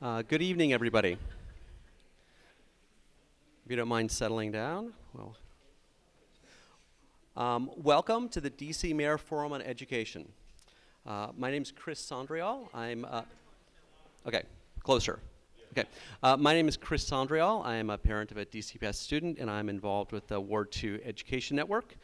Good evening, everybody. If you don't mind settling down, welcome to the DC Mayor Forum on Education. My name is Chris Sondrial. Okay, closer. Okay, my name is Chris Sondrial. I am a parent of a DCPS student, and I'm involved with the Ward 2 Education Network.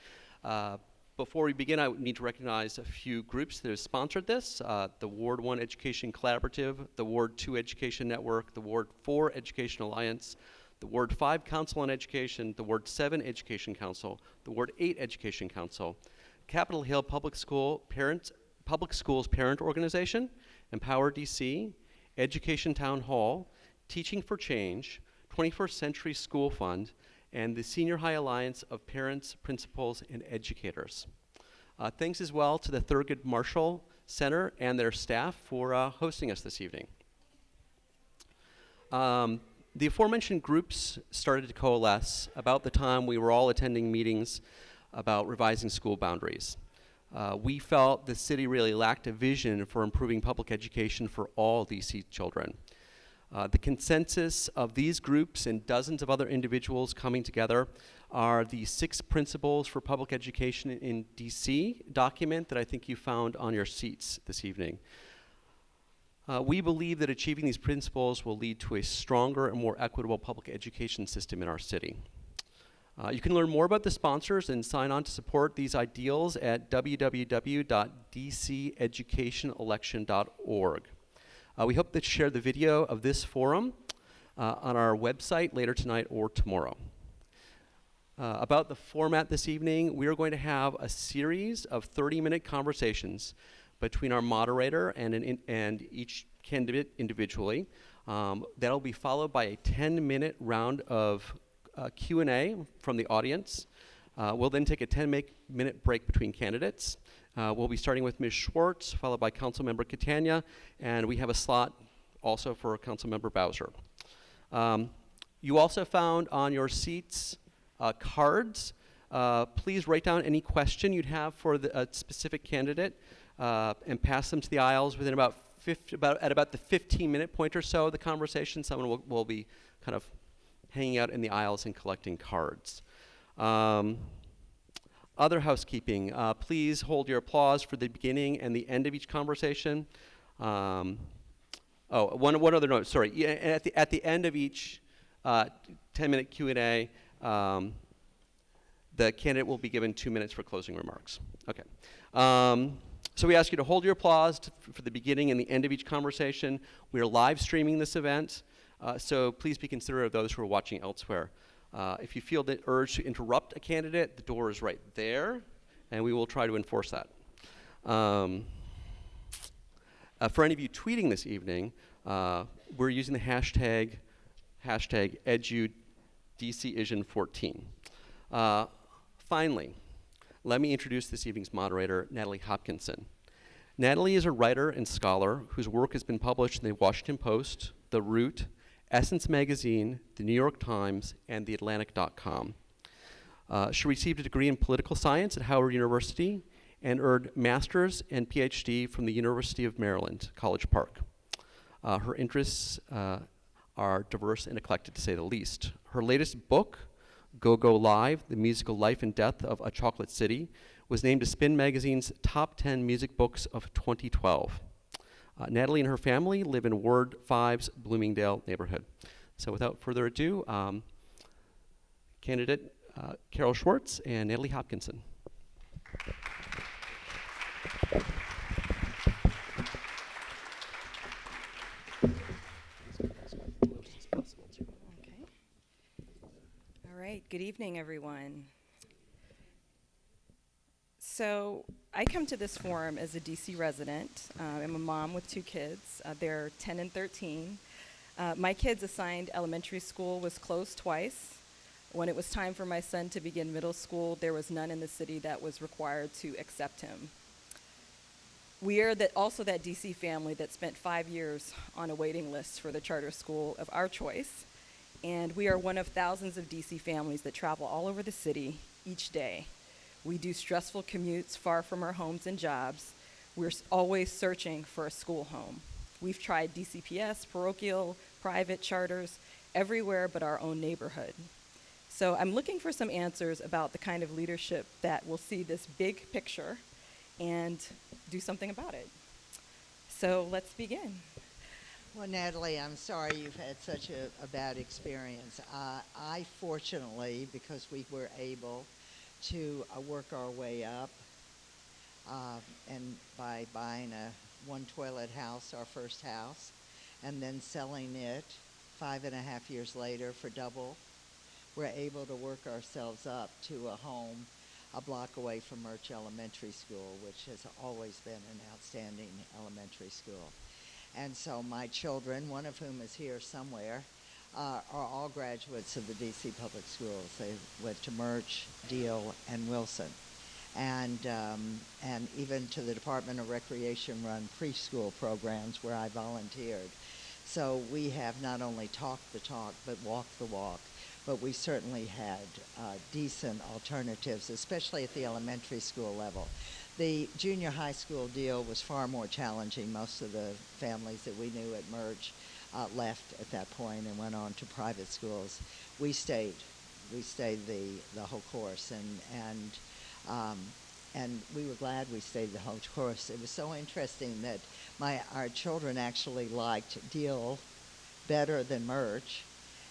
Before we begin, I need to recognize a few groups that have sponsored this. The Ward 1 Education Collaborative, the Ward 2 Education Network, the Ward 4 Education Alliance, the Ward 5 Council on Education, the Ward 7 Education Council, the Ward 8 Education Council, Capitol Hill Public Schools Parent Organization, Empower DC, Education Town Hall, Teaching for Change, 21st Century School Fund, and the Senior High Alliance of Parents, Principals, and Educators. Thanks as well to the Thurgood Marshall Center and their staff for hosting us this evening. The aforementioned groups started to coalesce about the time we were all attending meetings about revising school boundaries. We felt the city really lacked a vision for improving public education for all DC children. The consensus of these groups and dozens of other individuals coming together are the 6 Principles for Public Education in DC document that I think you found on your seats this evening. We believe that achieving these principles will lead to a stronger and more equitable public education system in our city. You can learn more about the sponsors and sign on to support these ideals at www.dceducationelection.org. We hope to share the video of this forum on our website later tonight or tomorrow. About the format this evening, we are going to have a series of 30-minute conversations between our moderator and each candidate individually. That'll be followed by a 10-minute round of Q&A from the audience. We'll then take a 10-minute break between candidates. We'll be starting with Ms. Schwartz, followed by Councilmember Catania, and we have a slot also for Councilmember Bowser. You also found on your seats cards. Please write down any question you'd have for a specific candidate and pass them to the aisles within about the 15-minute point or so of the conversation. Someone will be kind of hanging out in the aisles and collecting cards. Other housekeeping, please hold your applause for the beginning and the end of each conversation. One other note, sorry. Yeah, at the end of each 10-minute Q&A, the candidate will be given 2 minutes for closing remarks. Okay. So we ask you to hold your applause for the beginning and the end of each conversation. We are live streaming this event, so please be considerate of those who are watching elsewhere. If you feel the urge to interrupt a candidate, the door is right there, and we will try to enforce that. For any of you tweeting this evening, we're using the hashtag EduDCision14. Finally, let me introduce this evening's moderator, Natalie Hopkinson. Natalie is a writer and scholar whose work has been published in the Washington Post, The Root, Essence Magazine, The New York Times, and TheAtlantic.com. She received a degree in political science at Howard University and earned master's and PhD from the University of Maryland, College Park. Her interests are diverse and eclectic, to say the least. Her latest book, Go Go Live, The Musical Life and Death of a Chocolate City, was named to Spin Magazine's Top 10 Music Books of 2012. Natalie and her family live in Ward 5's Bloomingdale neighborhood. So without further ado, candidate Carol Schwartz and Natalie Hopkinson. All right, good evening, everyone. So I come to this forum as a DC resident. I'm a mom with 2 kids. They're 10 and 13. My kids' assigned elementary school was closed twice. When it was time for my son to begin middle school, there was none in the city that was required to accept him. We are also that DC family that spent 5 years on a waiting list for the charter school of our choice. And we are one of thousands of DC families that travel all over the city each day. We do stressful commutes far from our homes and jobs. We're always searching for a school home. We've tried DCPS, parochial, private charters, everywhere but our own neighborhood. So I'm looking for some answers about the kind of leadership that will see this big picture and do something about it. So let's begin. Well, Natalie, I'm sorry you've had such a bad experience. I fortunately, because we were able to work our way up, and by buying a one toilet house, our first house, and then selling it 5.5 years later for double, we're able to work ourselves up to a home a block away from Murch Elementary School, which has always been an outstanding elementary school. And so my children, one of whom is here somewhere, are all graduates of the DC Public Schools. They went to Murch, Deal, and Wilson. And even to the Department of Recreation run preschool programs where I volunteered. So we have not only talked the talk, but walked the walk. But we certainly had decent alternatives, especially at the elementary school level. The junior high school deal was far more challenging. Most of the families that we knew at Murch left at that point and went on to private schools. We stayed the whole course, and we were glad we stayed the whole course. It was so interesting that our children actually liked Deal better than Murch,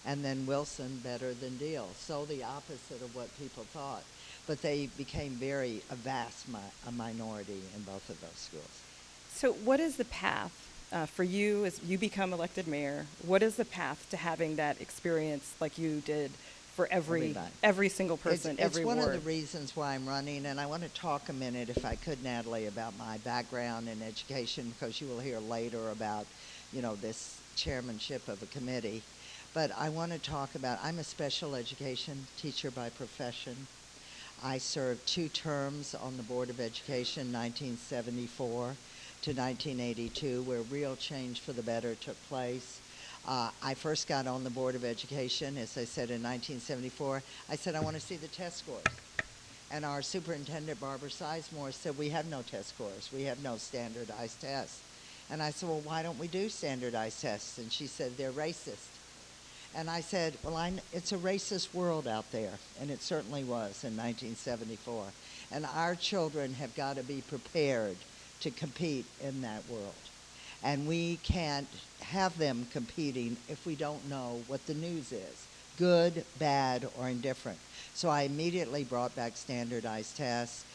and then Wilson better than Deal. So the opposite of what people thought. But they became a vast minority in both of those schools. So what is the path for you as you become elected mayor? What is the path to having that experience like you did for every single person, every ward? It's one of the reasons why I'm running, and I want to talk a minute, if I could, Natalie, about my background in education, because you will hear later about, this chairmanship of a committee. But I want to talk about, I'm a special education teacher by profession. I served 2 terms on the Board of Education, 1974 to 1982, where real change for the better took place. I first got on the Board of Education, as I said, in 1974. I said, I want to see the test scores. And our superintendent, Barbara Sizemore, said, we have no test scores. We have no standardized tests. And I said, well, why don't we do standardized tests? And she said, they're racist. And I said, well, it's a racist world out there, and it certainly was in 1974. And our children have got to be prepared to compete in that world. And we can't have them competing if we don't know what the news is, good, bad, or indifferent. So I immediately brought back standardized tests,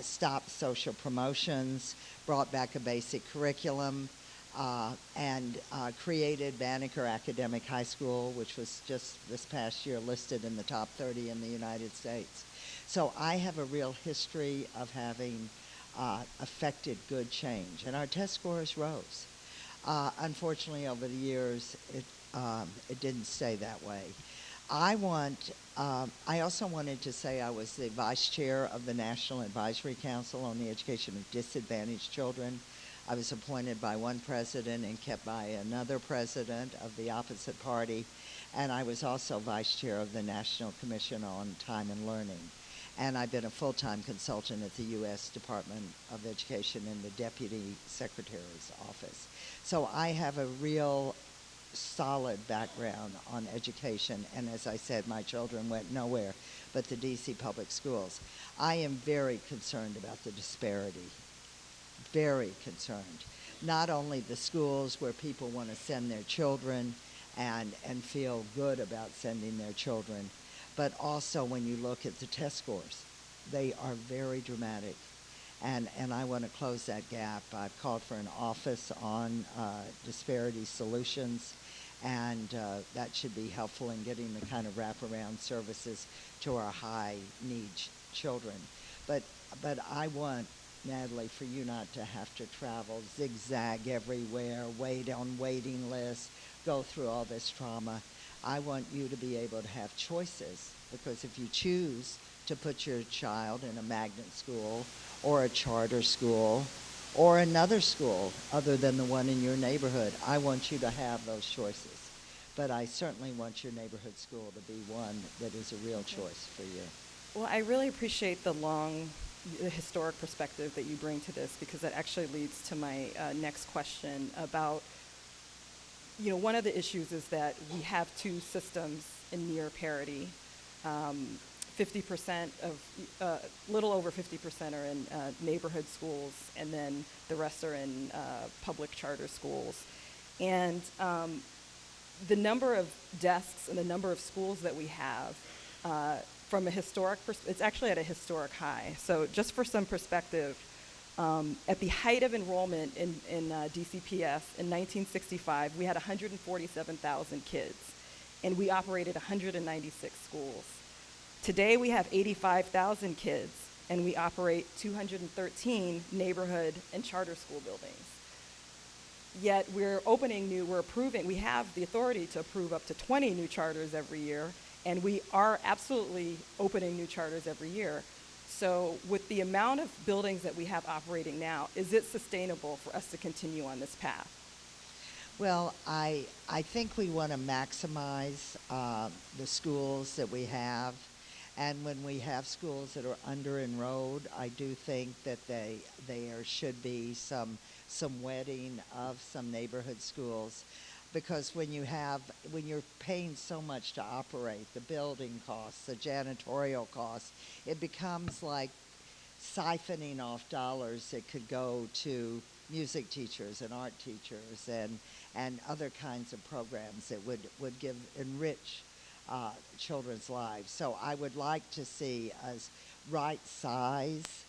stopped social promotions, brought back a basic curriculum, and created Banneker Academic High School, which was just this past year listed in the top 30 in the United States. So I have a real history of having affected good change, and our test scores rose. Unfortunately, over the years, it didn't stay that way. I also wanted to say I was the vice chair of the National Advisory Council on the Education of Disadvantaged Children. I was appointed by one president and kept by another president of the opposite party. And I was also vice chair of the National Commission on Time and Learning. And I've been a full-time consultant at the U.S. Department of Education in the Deputy Secretary's office. So I have a real solid background on education. And as I said, my children went nowhere but the D.C. public schools. I am very concerned about the disparity. Very concerned. Not only the schools where people want to send their children and feel good about sending their children, but also when you look at the test scores. They are very dramatic. And I want to close that gap. I've called for an office on disparity solutions, and that should be helpful in getting the kind of wraparound services to our high-need children. But I want, Natalie, for you not to have to travel, zigzag everywhere, wait on waiting lists, go through all this trauma. I want you to be able to have choices, because if you choose to put your child in a magnet school or a charter school or another school other than the one in your neighborhood, I want you to have those choices. But I certainly want your neighborhood school to be one that is a real choice for you. Well, I really appreciate the long the historic perspective that you bring to this, because that actually leads to my next question about, one of the issues is that we have two systems in near parity. 50% of, little over 50% are in neighborhood schools, and then the rest are in public charter schools. And the number of desks and the number of schools that we have, from a historic it's actually at a historic high. So just for some perspective, at the height of enrollment in DCPS in 1965, we had 147,000 kids, and we operated 196 schools. Today we have 85,000 kids, and we operate 213 neighborhood and charter school buildings. Yet we have the authority to approve up to 20 new charters every year, and we are absolutely opening new charters every year. So with the amount of buildings that we have operating now, is it sustainable for us to continue on this path? Well, I think we want to maximize the schools that we have. And when we have schools that are under-enrolled, I do think that there should be some wedding of some neighborhood schools, because when you're paying so much to operate, the building costs, the janitorial costs, it becomes like siphoning off dollars that could go to music teachers and art teachers and other kinds of programs that would enrich children's lives. So I would like to see us right size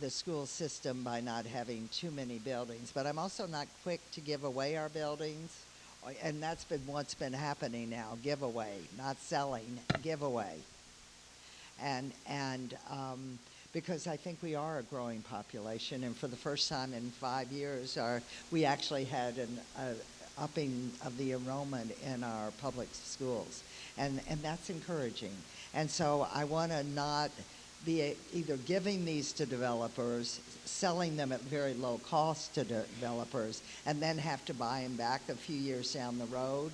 the school system by not having too many buildings. But I'm also not quick to give away our buildings, and that's been what's been happening now, giveaway, not selling, giveaway. And because I think we are a growing population, and for the first time in 5 years, we actually had an upping of the enrollment in our public schools, and that's encouraging. And so I want to not be either giving these to developers, selling them at very low cost to developers, and then have to buy them back a few years down the road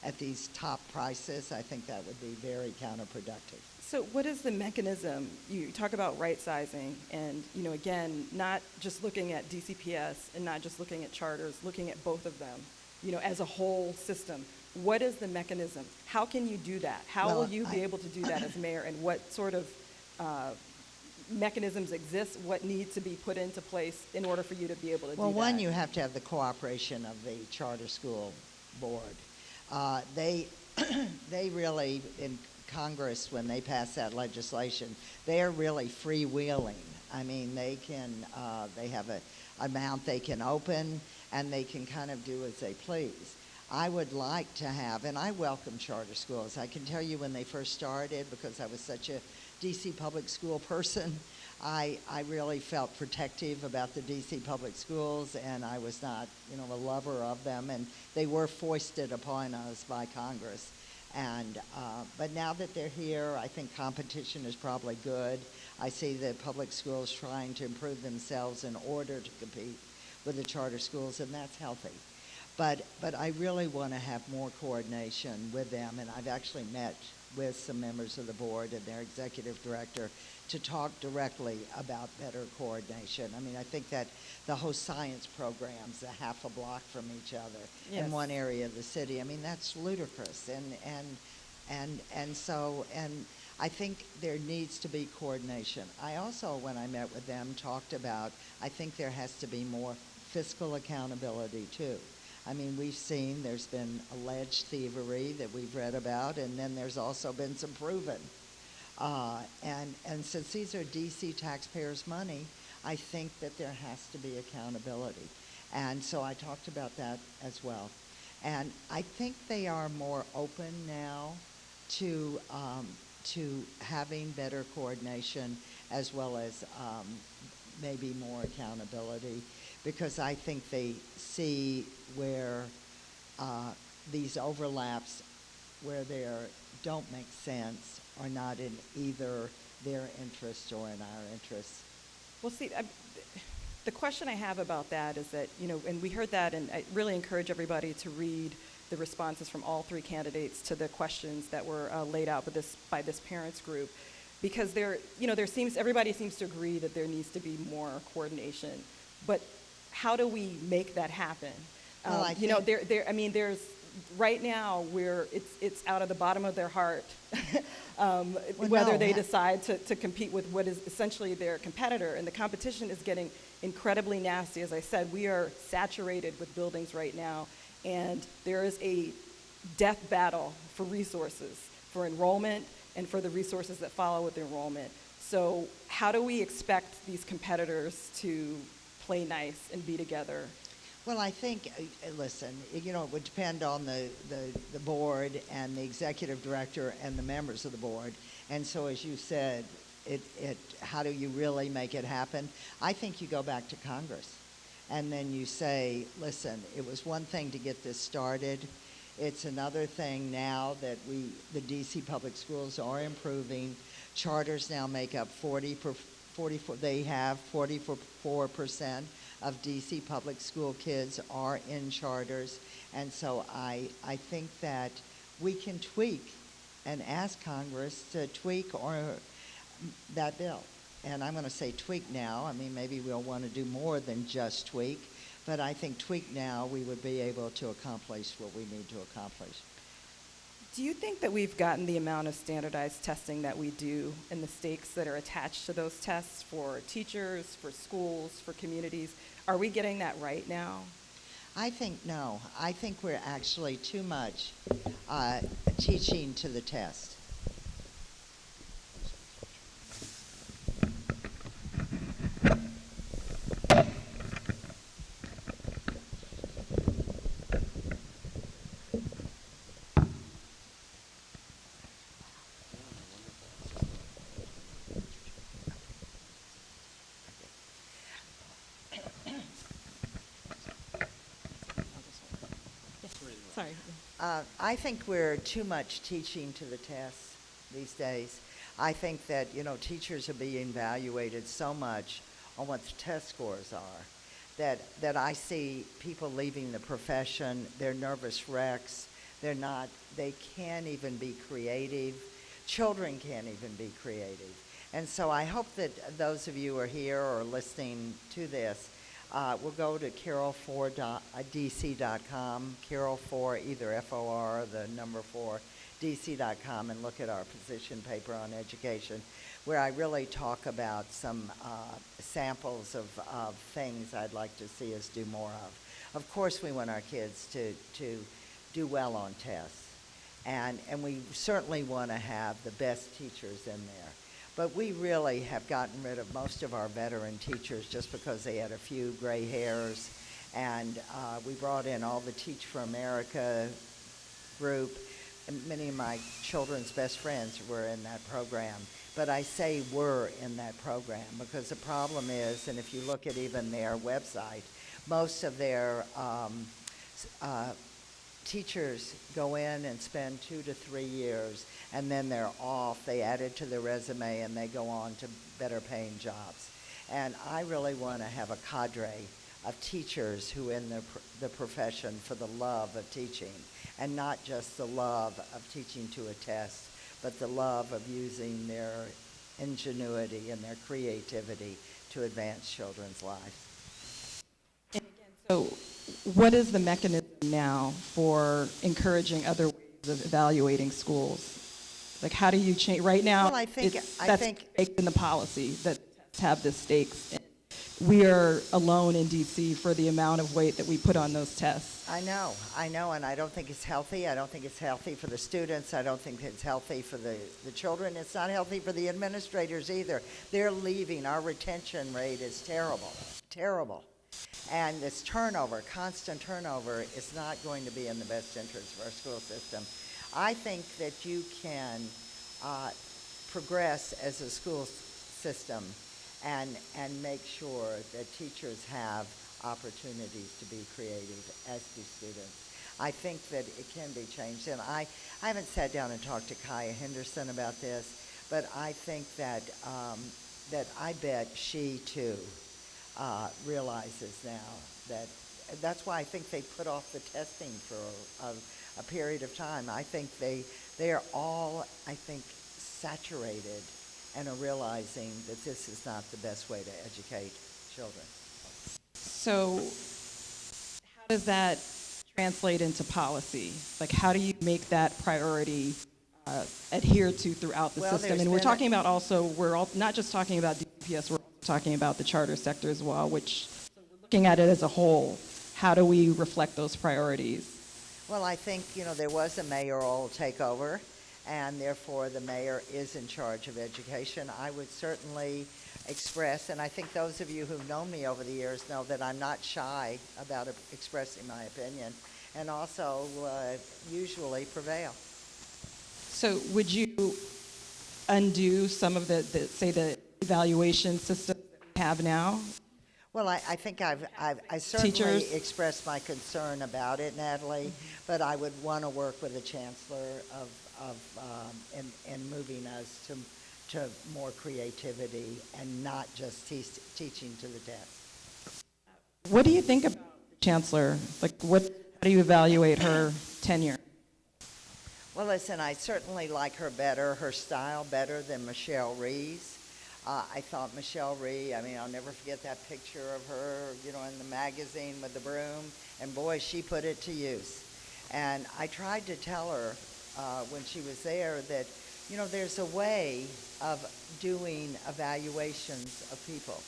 at these top prices. I think that would be very counterproductive. So what is the mechanism? You talk about right sizing, and again, not just looking at DCPS and not just looking at charters, looking at both of them, as a whole system. What is the mechanism? How can you do that? How will you be able to do that as mayor, and what sort of mechanisms exist? What needs to be put into place in order for you to be able to do that? Well, one, you have to have the cooperation of the charter school board. They really, in Congress, when they pass that legislation, they're really freewheeling. I mean, they have an amount they can open, and they can kind of do as they please. I would like to have, and I welcome charter schools. I can tell you when they first started, because I was such a DC public school person, I really felt protective about the DC public schools, and I was not, a lover of them, and they were foisted upon us by Congress. And but now that they're here, I think competition is probably good. I see the public schools trying to improve themselves in order to compete with the charter schools, and that's healthy. But I really want to have more coordination with them, and I've actually met with some members of the board and their executive director to talk directly about better coordination. I mean, I think that the whole science program's a half a block from each other in one area of the city. I mean, that's ludicrous, and so I think there needs to be coordination. I also, when I met with them, talked about, I think there has to be more fiscal accountability too. I mean, we've seen there's been alleged thievery that we've read about, and then there's also been some proven. And since these are DC taxpayers' money, I think that there has to be accountability. And so I talked about that as well. And I think they are more open now to having better coordination, as well as maybe more accountability, because I think they see where these overlaps, where they don't make sense, are not in either their interest or in our interest. Well, see, the question I have about that is that, and we heard that, and I really encourage everybody to read the responses from all three candidates to the questions that were laid out by this parents group. because everybody seems to agree that there needs to be more coordination, but how do we make that happen? Well, I There's right now where it's out of the bottom of their heart whether they decide to compete with what is essentially their competitor, and the competition is getting incredibly nasty. As I said, we are saturated with buildings right now, and there is a death battle for resources, for enrollment, and for the resources that follow with enrollment. So how do we expect these competitors to play nice and be together? Well, I think, listen, it would depend on the board and the executive director and the members of the board. And so, as you said, how do you really make it happen? I think you go back to Congress and then you say, listen, it was one thing to get this started. It's another thing now that the DC public schools are improving. Charters now make up 44% of DC public school kids are in charters. And so I think that we can tweak and ask Congress to tweak that bill. And I'm going to say tweak now. I mean, maybe we'll want to do more than just tweak, but I think tweak now, we would be able to accomplish what we need to accomplish. Do you think that we've gotten the amount of standardized testing that we do and the stakes that are attached to those tests for teachers, for schools, for communities? Are we getting that right now? I think no. I think we're actually too much teaching to the test. Sorry. I think we're too much teaching to the test these days. I think that, teachers are being evaluated so much on what the test scores are that I see people leaving the profession. They're nervous wrecks. They can't even be creative. Children can't even be creative. And so I hope that those of you who are here or listening to this will go to carol4dc.com, Carol4, either F-O-R or the number 4, dc.com, and look at our position paper on education, where I really talk about some samples of things I'd like to see us do more of. Of course, we want our kids to do well on tests, and we certainly want to have the best teachers in there. But we really have gotten rid of most of our veteran teachers just because they had a few gray hairs. And we brought in all the Teach for America group. And many of my children's best friends were in that program. But I say were in that program because the problem is, and if you look at even their website, most of their teachers go in and spend 2 to 3 years, and then they're off. They add it to their resume, and they go on to better paying jobs. And I really want to have a cadre of teachers who are in the profession for the love of teaching, and not just the love of teaching to a test, but the love of using their ingenuity and their creativity to advance children's lives. And again, so what is the mechanism now for encouraging other ways of evaluating schools? Like, how do you change? Right now, Well, I think baked in the policy that tests have the stakes. And we are alone in D.C. for the amount of weight that we put on those tests. I know, and I don't think it's healthy. I don't think it's healthy for the students. I don't think it's healthy for the children. It's not healthy for the administrators either. They're leaving. Our retention rate is terrible. And this turnover, constant turnover, is not going to be in the best interest of our school system. I think that you can progress as a school system and make sure that teachers have opportunities to be creative, as do students. I think that it can be changed. And I haven't sat down and talked to Kaya Henderson about this, but I think that I bet she, too, realizes now that's why I think they put off the testing for a period of time. I think they are all, saturated and are realizing that this is not the best way to educate children. So how does that translate into policy? Like, how do you make that priority adhered to throughout the Well, system? there's And we're been talking about also, not just talking about DPS, we're also talking about the charter sector as well, which, so we're looking at it as a whole. How do we reflect those priorities? Well, I think, there was a mayoral takeover, and therefore the mayor is in charge of education. I would certainly express, and I think those of you who've known me over the years know that I'm not shy about expressing my opinion, and also usually prevail. So would you undo some of the evaluation systems that we have now? Well, I think I certainly Teachers? expressed my concern about it, Natalie, but I would want to work with the chancellor in moving us to more creativity and not just teaching to the test. What do you think about the chancellor? Like, how do you evaluate her tenure? Well, listen, I certainly like her style better than Michelle Rhee's. I thought Michelle Rhee, I'll never forget that picture of her, in the magazine with the broom, and boy, she put it to use. And I tried to tell her when she was there that, there's a way of doing evaluations of people.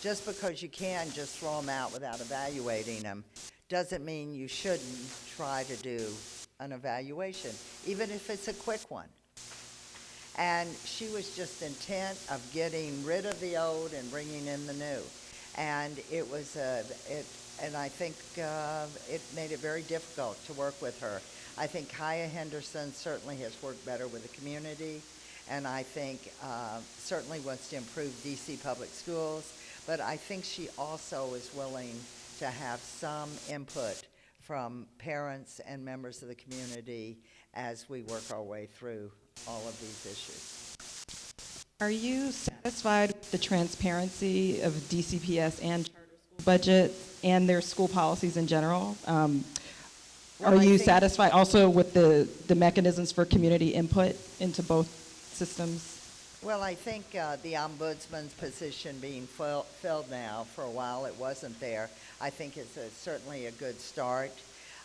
Just because you can just throw them out without evaluating them doesn't mean you shouldn't try to do an evaluation, even if it's a quick one. And she was just intent of getting rid of the old and bringing in the new. And and I think it made it very difficult to work with her. I think Kaya Henderson certainly has worked better with the community, and I think certainly wants to improve DC public schools, but I think she also is willing to have some input from parents and members of the community as we work our way through all of these issues. Are you satisfied with the transparency of DCPS and charter school budgets and their school policies in general? Are you satisfied also with the mechanisms for community input into both systems? Well, I think the ombudsman's position being filled now, for a while it wasn't there, I think it's certainly a good start.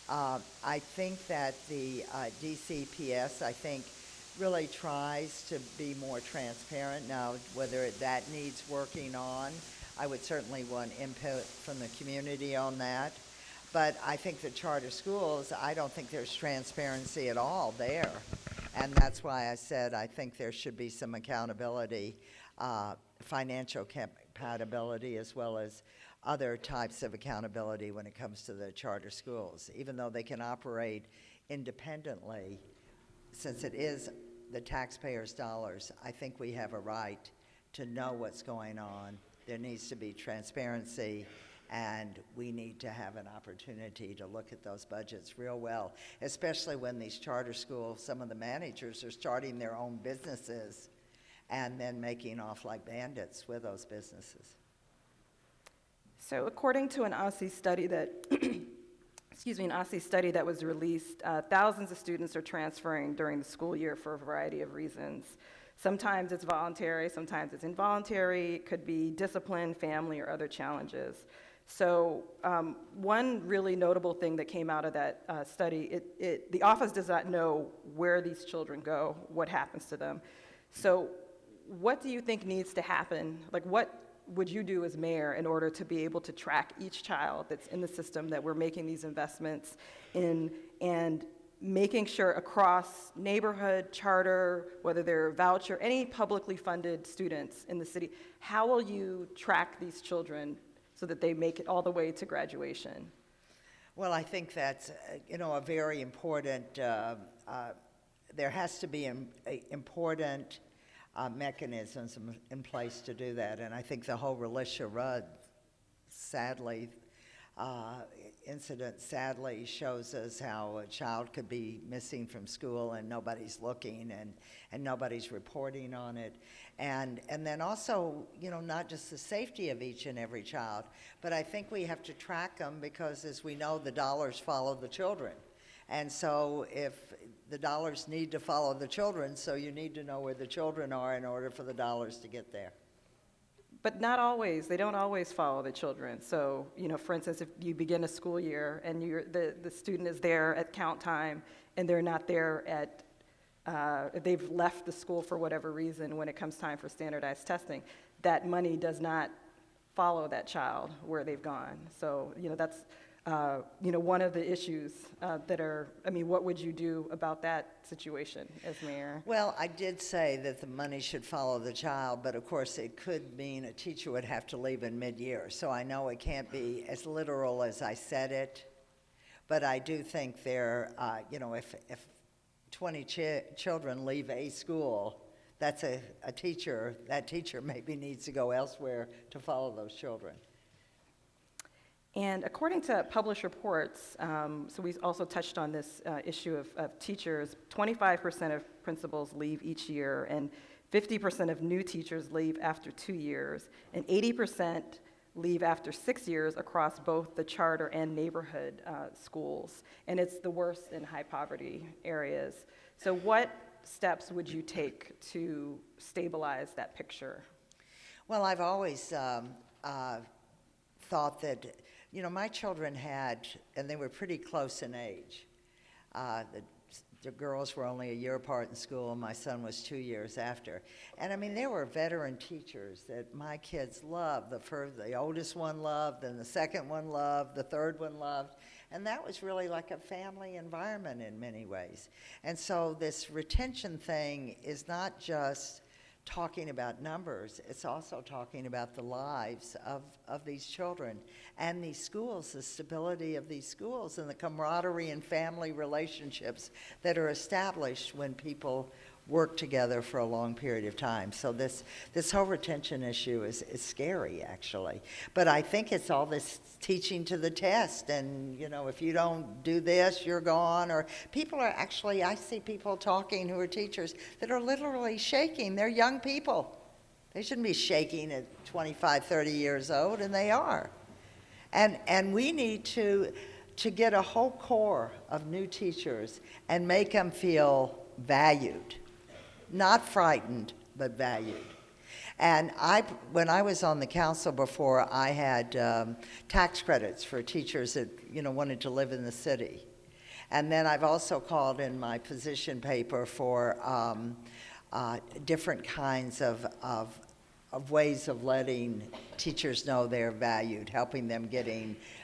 I think that the DCPS, really tries to be more transparent. Now, whether that needs working on, I would certainly want input from the community on that. But I think the charter schools, I don't think there's transparency at all there. And that's why I said I think there should be some accountability, financial compatibility, as well as other types of accountability when it comes to the charter schools. Even though they can operate independently, since it is the taxpayers' dollars, I think we have a right to know what's going on. There needs to be transparency, and we need to have an opportunity to look at those budgets real well, especially when these charter schools, some of the managers are starting their own businesses and then making off like bandits with those businesses. So according to an OSSE study that was released, thousands of students are transferring during the school year for a variety of reasons. Sometimes it's voluntary, sometimes it's involuntary. It could be discipline, family, or other challenges. So one really notable thing that came out of that study, the office does not know where these children go, what happens to them. So what do you think needs to happen? Like, what would you do as mayor in order to be able to track each child that's in the system that we're making these investments in, and making sure across neighborhood, charter, whether they're voucher, any publicly funded students in the city, how will you track these children so that they make it all the way to graduation? Well, I think that's, a very important, there has to be important mechanisms in place to do that. And I think the whole Relisha Rudd, incident sadly shows us how a child could be missing from school and nobody's looking and nobody's reporting on it. And then also, not just the safety of each and every child, but I think we have to track them because, as we know, the dollars follow the children. And so if the dollars need to follow the children, so you need to know where the children are in order for the dollars to get there. But not always. They don't always follow the children. So, for instance, if you begin a school year and the student is there at count time and they're not there they've left the school for whatever reason when it comes time for standardized testing, that money does not follow that child where they've gone. So, that's, one of the issues what would you do about that situation as mayor? Well, I did say that the money should follow the child, but of course it could mean a teacher would have to leave in mid-year. So I know it can't be as literal as I said it, but I do think if 20 children leave a school, that's a teacher. That teacher maybe needs to go elsewhere to follow those children. And according to published reports, so we also touched on this issue of teachers, 25% of principals leave each year, and 50% of new teachers leave after 2 years, and 80% leave after 6 years across both the charter and neighborhood schools. And it's the worst in high poverty areas. So what steps would you take to stabilize that picture? Well, I've always thought that, my children and they were pretty close in age. The girls were only a year apart in school, and my son was 2 years after. And there were veteran teachers that my kids loved. The oldest one loved, and the second one loved, the third one loved. And that was really like a family environment in many ways. And so this retention thing is not just talking about numbers, it's also talking about the lives of these children and these schools, the stability of these schools and the camaraderie and family relationships that are established when people work together for a long period of time. So this whole retention issue is scary, actually. But I think it's all this teaching to the test, and if you don't do this, you're gone. Or people are actually, I see people talking who are teachers that are literally shaking. They're young people. They shouldn't be shaking at 25, 30 years old, and they are. And we need to get a whole core of new teachers and make them feel valued. Not frightened, but valued. And when I was on the council before, I had tax credits for teachers that wanted to live in the city. And then I've also called in my position paper for different kinds of ways of letting teachers know they're valued, helping them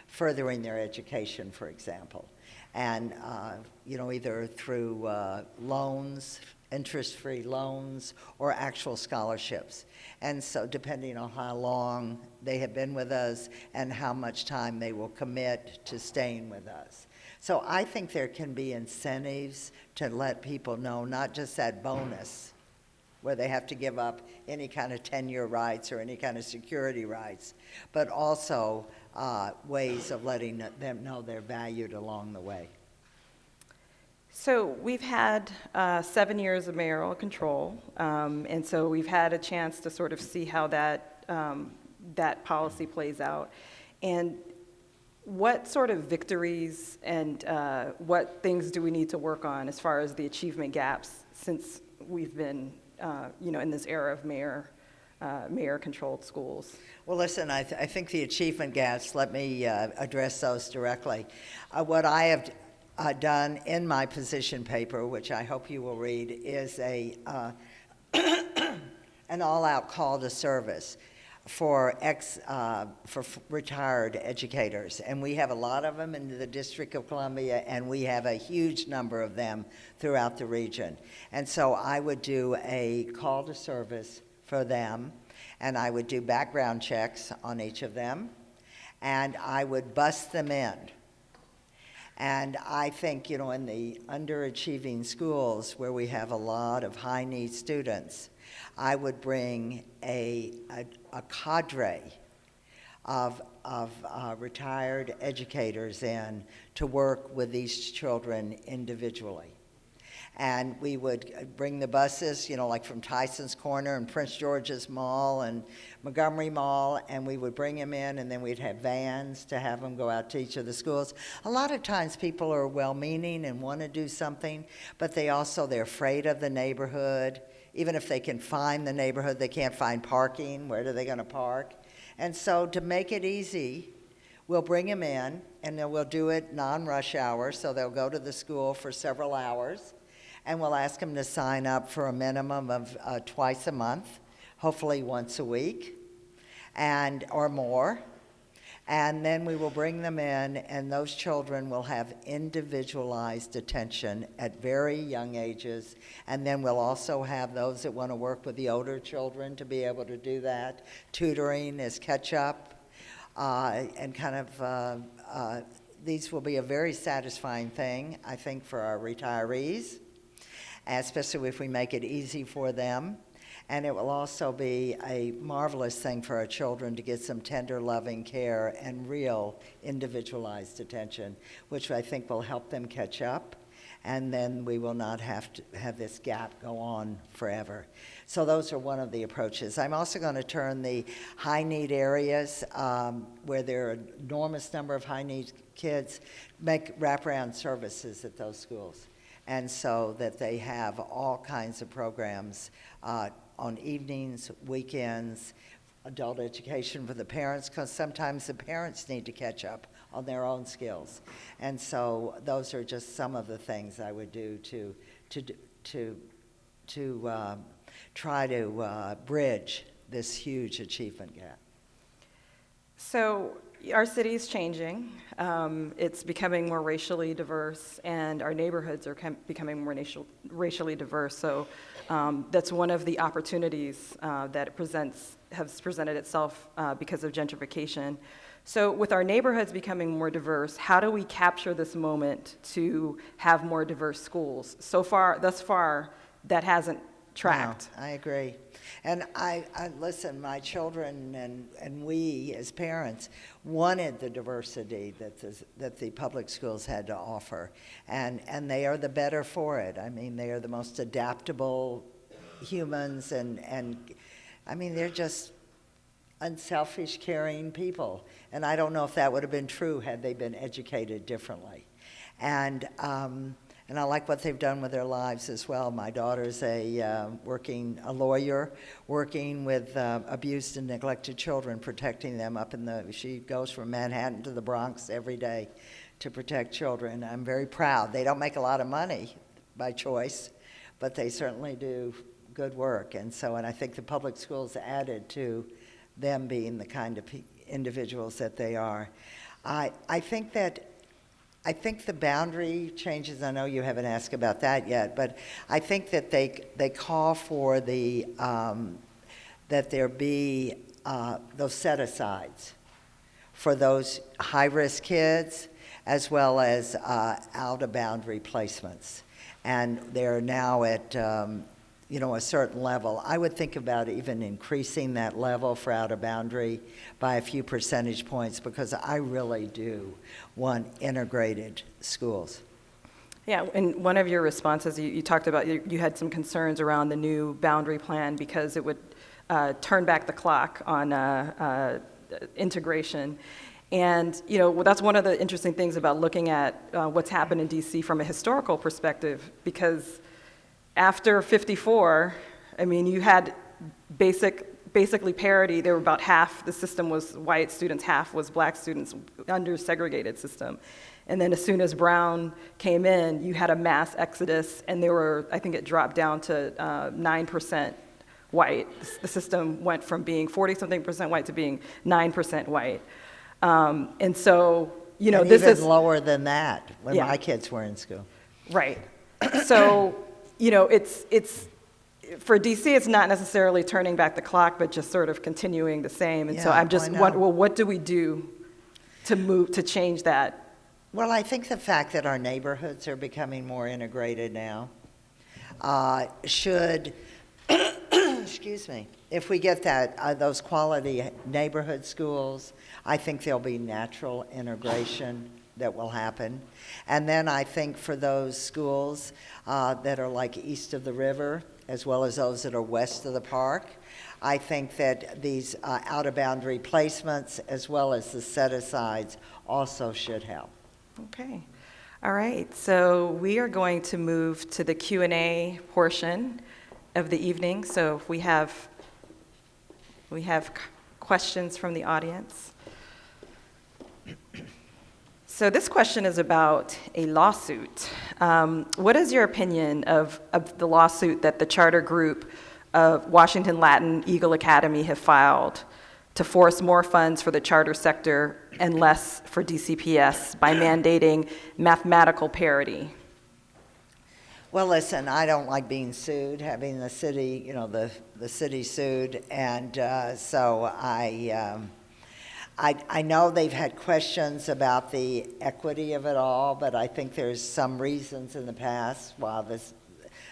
furthering their education, for example. And either through loans, interest-free loans, or actual scholarships. And so depending on how long they have been with us and how much time they will commit to staying with us. So I think there can be incentives to let people know, not just that bonus where they have to give up any kind of tenure rights or any kind of security rights, but also ways of letting them know they're valued along the way. So we've had 7 years of mayoral control, and so we've had a chance to sort of see how that policy plays out. And what sort of victories and what things do we need to work on as far as the achievement gaps since we've been, in this era of mayor-controlled schools? Well, listen, I think the achievement gaps, let me address those directly. What I have done in my position paper, which I hope you will read, is an all-out call to service for retired educators. And we have a lot of them in the District of Columbia, and we have a huge number of them throughout the region. And so I would do a call to service for them, and I would do background checks on each of them, and I would bust them in. And I think, in the underachieving schools where we have a lot of high-need students, I would bring a cadre of retired educators in to work with these children individually. And we would bring the buses, you know, like from Tyson's Corner and Prince George's Mall and Montgomery Mall, and we would bring them in, and then we'd have vans to have them go out to each of the schools. A lot of times people are well-meaning and want to do something, but they're afraid of the neighborhood. Even if they can find the neighborhood, they can't find parking. Where are they going to park? And so to make it easy, we'll bring them in, and then we'll do it non-rush hour, so they'll go to the school for several hours, and we'll ask them to sign up for a minimum of twice a month, hopefully once a week, or more. And then we will bring them in, and those children will have individualized attention at very young ages. And then we'll also have those that want to work with the older children to be able to do that. Tutoring is catch-up, and kind of these will be a very satisfying thing, I think, for our retirees, especially if we make it easy for them. And it will also be a marvelous thing for our children to get some tender, loving care and real individualized attention, which I think will help them catch up. And then we will not have to have this gap go on forever. So those are one of the approaches. I'm also going to turn the high-need areas where there are an enormous number of high-need kids, make wraparound services at those schools. And so that they have all kinds of programs on evenings, weekends, adult education for the parents, because sometimes the parents need to catch up on their own skills. And so those are just some of the things I would do to try to bridge this huge achievement gap. So our city is changing. It's becoming more racially diverse, and our neighborhoods are becoming more racially diverse. So that's one of the opportunities that has presented itself because of gentrification. So with our neighborhoods becoming more diverse, how do we capture this moment to have more diverse schools? Thus far, that hasn't tracked. No, I agree. And I listen, my children and we as parents wanted the diversity that the public schools had to offer. And they are the better for it. I mean, they are the most adaptable humans, and I mean, they're just unselfish, caring people. And I don't know if that would have been true had they been educated differently. And I like what they've done with their lives as well. My daughter's a lawyer working with abused and neglected children, protecting them she goes from Manhattan to the Bronx every day to protect children. I'm very proud. They don't make a lot of money by choice, but they certainly do good work. And I think the public schools added to them being the kind of individuals that they are. I think the boundary changes, I know you haven't asked about that yet, but I think that they call for that there be those set-asides for those high-risk kids as well as out-of-boundary placements. And they're now at a certain level. I would think about even increasing that level for out-of-boundary by a few percentage points, because I really do want integrated schools. Yeah, in one of your responses, you talked about you had some concerns around the new boundary plan because it would turn back the clock on integration. And that's one of the interesting things about looking at what's happened in DC from a historical perspective, because after 54, I mean, you had basically parity. There were about half the system was white students, half was black students, under segregated system. And then as soon as Brown came in, you had a mass exodus, and I think it dropped down to 9% white. The system went from being 40-something% white to being 9% white. And so, and this even is lower than that when my kids were in school. Right. So, it's for DC, it's not necessarily turning back the clock, but just sort of continuing the same. And so I'm just wondering, what do we do to change that? Well, I think the fact that our neighborhoods are becoming more integrated now should, excuse me, if we get those quality neighborhood schools, I think there'll be natural integration that will happen. And then I think for those schools that are like east of the river, as well as those that are west of the park, I think that these out-of-boundary placements, as well as the set-asides, also should help. Okay. All right. So we are going to move to the Q&A portion of the evening. So if we have questions from the audience. So this question is about a lawsuit. What is your opinion of the lawsuit that the charter group of Washington Latin Eagle Academy have filed to force more funds for the charter sector and less for DCPS by mandating mathematical parity? Well, listen, I don't like being sued, having the city, the city sued, and so I know they've had questions about the equity of it all, but I think there's some reasons in the past why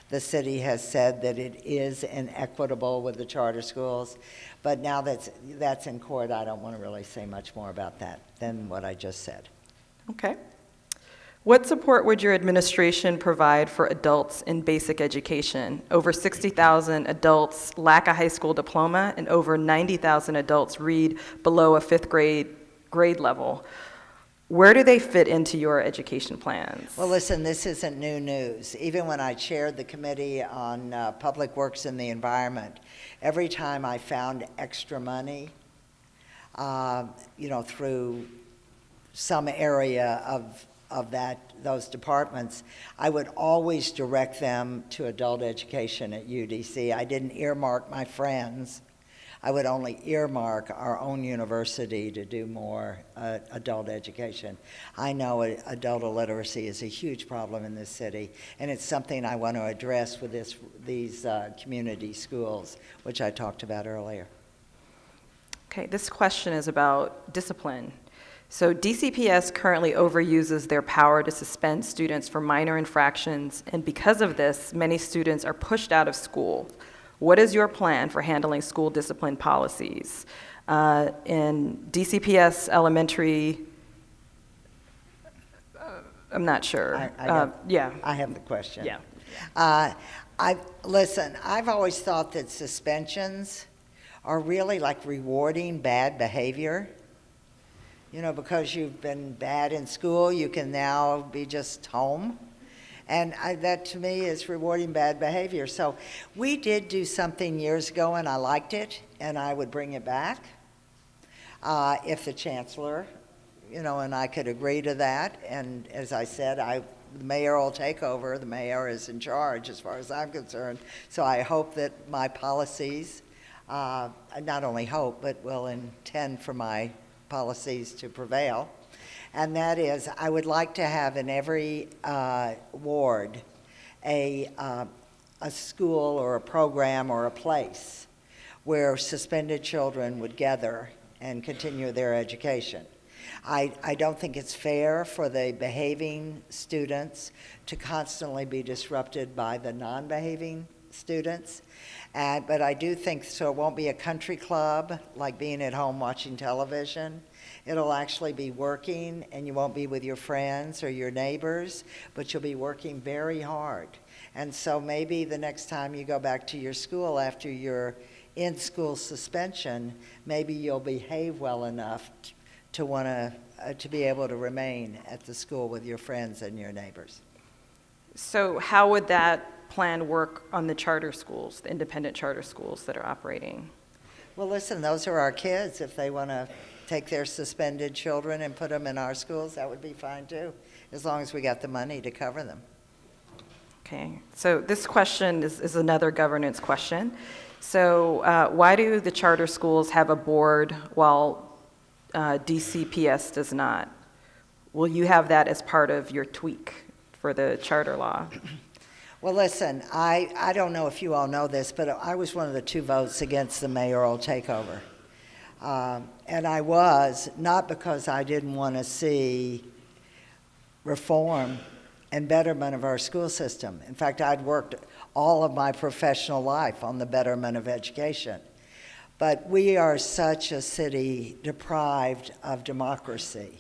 the city has said that it is inequitable with the charter schools. But now that's in court, I don't want to really say much more about that than what I just said. Okay. What support would your administration provide for adults in basic education? Over 60,000 adults lack a high school diploma, and over 90,000 adults read below a fifth grade level. Where do they fit into your education plans? Well, listen, this isn't new news. Even when I chaired the Committee on Public Works and the Environment, every time I found extra money, through some area of those departments, I would always direct them to adult education at UDC. I didn't earmark my friends. I would only earmark our own university to do more adult education. I know adult illiteracy is a huge problem in this city, and it's something I want to address with these community schools, which I talked about earlier. Okay, this question is about discipline. So DCPS currently overuses their power to suspend students for minor infractions, and because of this, many students are pushed out of school. What is your plan for handling school discipline policies? In DCPS elementary, I'm not sure. Yeah. I have the question. Yeah. Listen, I've always thought that suspensions are really like rewarding bad behavior. Because you've been bad in school, you can now be just home. And that, to me, is rewarding bad behavior. So we did do something years ago, and I liked it, and I would bring it back if the chancellor, and I could agree to that. And as I said, the mayoral takeover, the mayor is in charge as far as I'm concerned. So I hope that my policies, not only hope, but will intend for my policies to prevail. And that is, I would like to have in every ward a school or a program or a place where suspended children would gather and continue their education. I don't think it's fair for the behaving students to constantly be disrupted by the non-behaving students. But I do think, so it won't be a country club like being at home watching television. It'll actually be working, and you won't be with your friends or your neighbors, but you'll be working very hard. And so maybe the next time you go back to your school after your in-school suspension, maybe you'll behave well enough to want to be able to remain at the school with your friends and your neighbors. So how would that plan work on the charter schools, the independent charter schools that are operating? Well, listen, those are our kids. If they want to take their suspended children and put them in our schools, that would be fine too, as long as we got the money to cover them. Okay, so this question is another governance question. So why do the charter schools have a board while DCPS does not? Will you have that as part of your tweak for the charter law? Well, listen, I don't know if you all know this, but I was one of the 2 votes against the mayoral takeover. And I was, not because I didn't want to see reform and betterment of our school system. In fact, I'd worked all of my professional life on the betterment of education. But we are such a city deprived of democracy.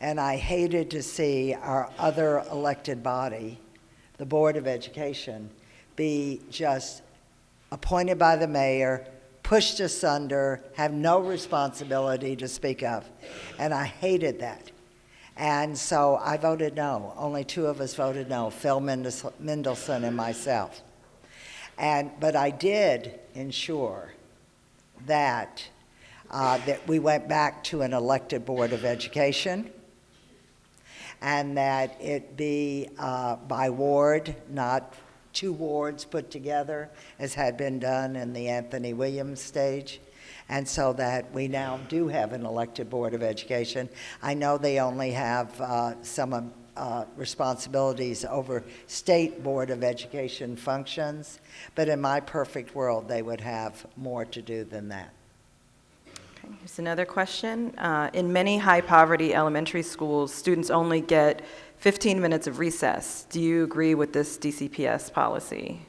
And I hated to see our other elected body, the Board of Education, be just appointed by the mayor, pushed asunder, have no responsibility to speak of. And I hated that. And so I voted no. Only 2 of us voted no, Phil Mendelson and myself. But I did ensure that we went back to an elected Board of Education, and that it be by ward, not 2 wards put together, as had been done in the Anthony Williams stage, and so that we now do have an elected Board of Education. I know they only have some responsibilities over state Board of Education functions, but in my perfect world, they would have more to do than that. Okay, here's another question. In many high-poverty elementary schools, students only get 15 minutes of recess. Do you agree with this DCPS policy?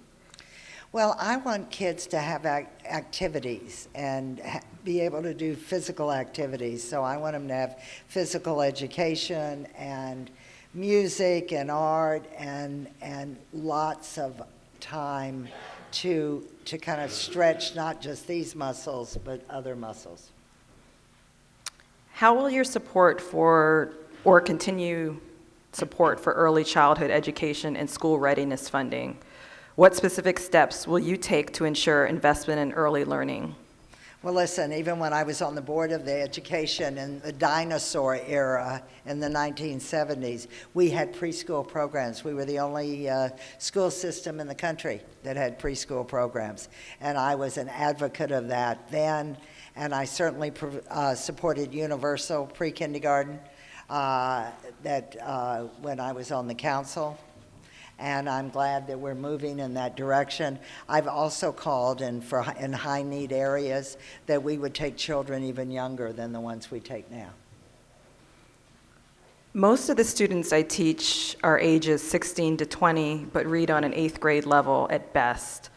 Well, I want kids to have activities and be able to do physical activities. So I want them to have physical education and music and art and lots of time to kind of stretch not just these muscles, but other muscles. How will your support for, or continue support for early childhood education and school readiness funding? What specific steps will you take to ensure investment in early learning? Well, listen, even when I was on the Board of the Education in the dinosaur era in the 1970s, we had preschool programs. We were the only school system in the country that had preschool programs. And I was an advocate of that then, and I certainly supported universal pre-kindergarten when I was on the council. And I'm glad that we're moving in that direction. I've also called in high-need areas that we would take children even younger than the ones we take now. Most of the students I teach are ages 16 to 20, but read on an 8th grade level at best.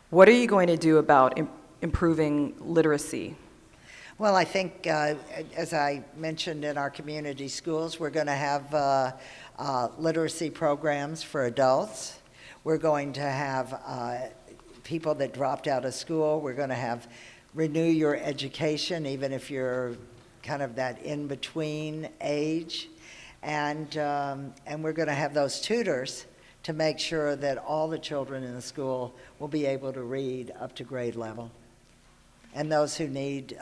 What are you going to do about improving literacy? Well, I think, as I mentioned in our community schools, we're going to have literacy programs for adults. We're going to have people that dropped out of school. We're going to have renew your education, even if you're kind of that in-between age. And we're going to have those tutors to make sure that all the children in the school will be able to read up to grade level. And those who need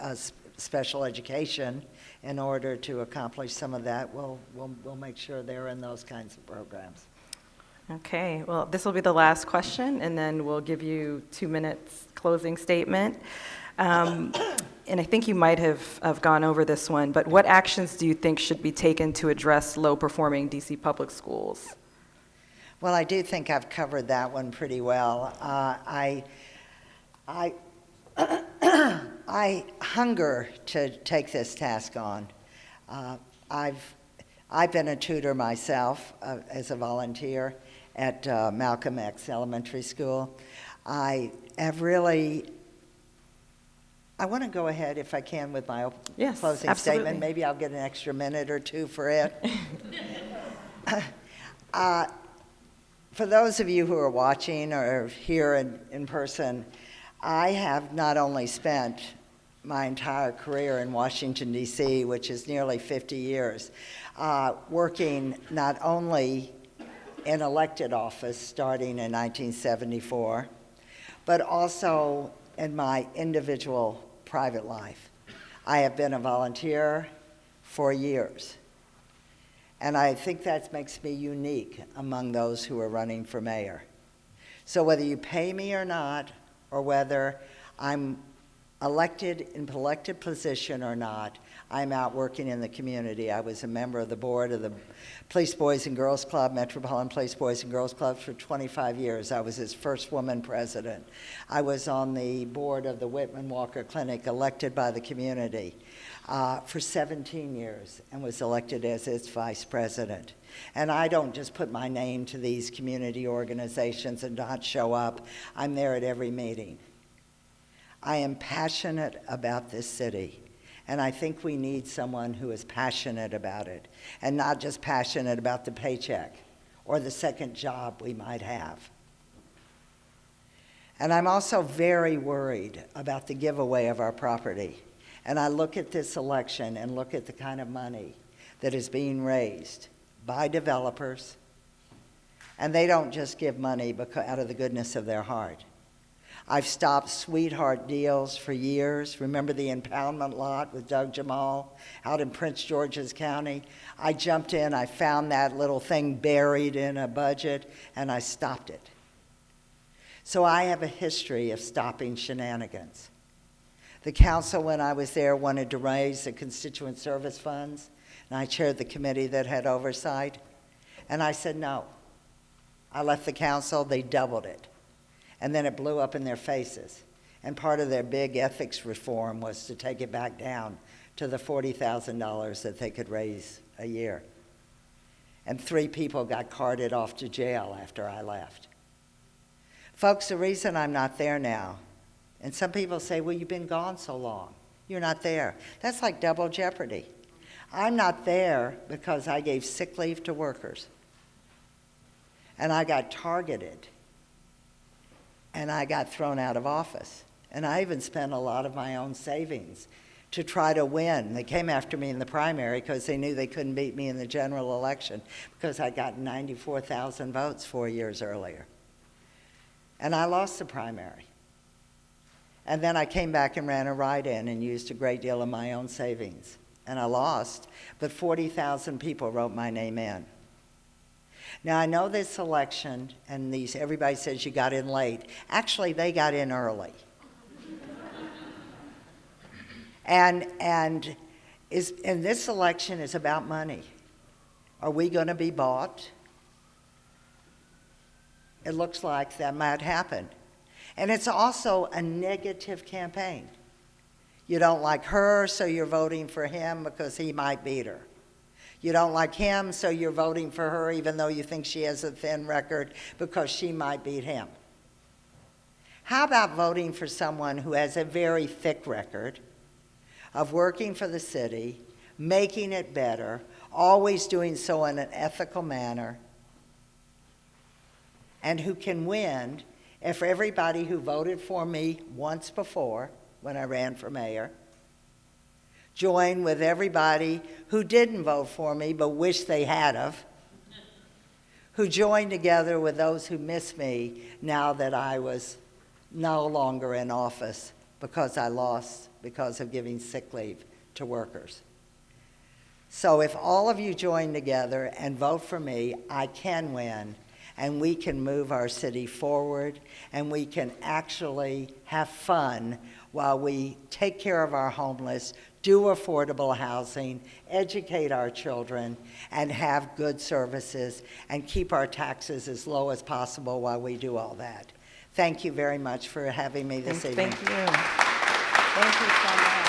special education in order to accomplish some of that, we'll make sure they're in those kinds of programs. Okay, well, this will be the last question, and then we'll give you 2 minutes closing statement. And I think you might have gone over this one, but what actions do you think should be taken to address low-performing DC public schools? Well, I do think I've covered that one pretty well. I hunger to take this task on. I've been a tutor myself as a volunteer at Malcolm X Elementary School. I want to go ahead, if I can, with my closing statement. Maybe I'll get an extra minute or 2 for it. For those of you who are watching or here in person, I have not only spent my entire career in Washington, D.C., which is nearly 50 years, working not only in elected office starting in 1974, but also in my individual private life. I have been a volunteer for years, and I think that makes me unique among those who are running for mayor. So whether you pay me or not, or whether I'm elected in elected position or not, I'm out working in the community. I was a member of the board of the Police Boys and Girls Club, Metropolitan Police Boys and Girls Club, for 25 years. I was its first woman president. I was on the board of the Whitman Walker Clinic, elected by the community, for 17 years, and was elected as its vice president. And I don't just put my name to these community organizations and not show up. I'm there at every meeting. I am passionate about this city, And I think we need someone who is passionate about it, and not just passionate about the paycheck or the second job we might have. And I'm also very worried about the giveaway of our property. And I look at this election and look at the kind of money that is being raised by developers, and they don't just give money out of the goodness of their heart. I've stopped sweetheart deals for years. Remember the impoundment lot with Doug Jamal out in Prince George's County? I jumped in, I found that little thing buried in a budget, and I stopped it. So I have a history of stopping shenanigans. The council, when I was there, wanted to raise the constituent service funds, and I chaired the committee that had oversight, and I said no. I left the council, they doubled it. And then it blew up in their faces. And part of their big ethics reform was to take it back down to the $40,000 that they could raise a year. And 3 people got carted off to jail after I left. Folks, the reason I'm not there now, and some people say, well, you've been gone so long. You're not there. That's like double jeopardy. I'm not there because I gave sick leave to workers. And I got targeted. And I got thrown out of office. And I even spent a lot of my own savings to try to win. They came after me in the primary because they knew they couldn't beat me in the general election because I got 94,000 votes 4 years earlier. And I lost the primary. And then I came back and ran a write-in and used a great deal of my own savings. And I lost, but 40,000 people wrote my name in. Now, I know this election, and everybody says you got in late. Actually, they got in early. And this election is about money. Are we going to be bought? It looks like that might happen. And it's also a negative campaign. You don't like her, so you're voting for him because he might beat her. You don't like him, so you're voting for her even though you think she has a thin record because she might beat him. How about voting for someone who has a very thick record of working for the city, making it better, always doing so in an ethical manner, and who can win if everybody who voted for me once before when I ran for mayor join with everybody who didn't vote for me but wish they had of, who joined together with those who miss me now that I was no longer in office because I lost because of giving sick leave to workers. So if all of you join together and vote for me, I can win, and we can move our city forward, and we can actually have fun while we take care of our homeless, do affordable housing, educate our children, and have good services, and keep our taxes as low as possible while we do all that. Thank you very much for having me this evening. Thank you. Thank you so much.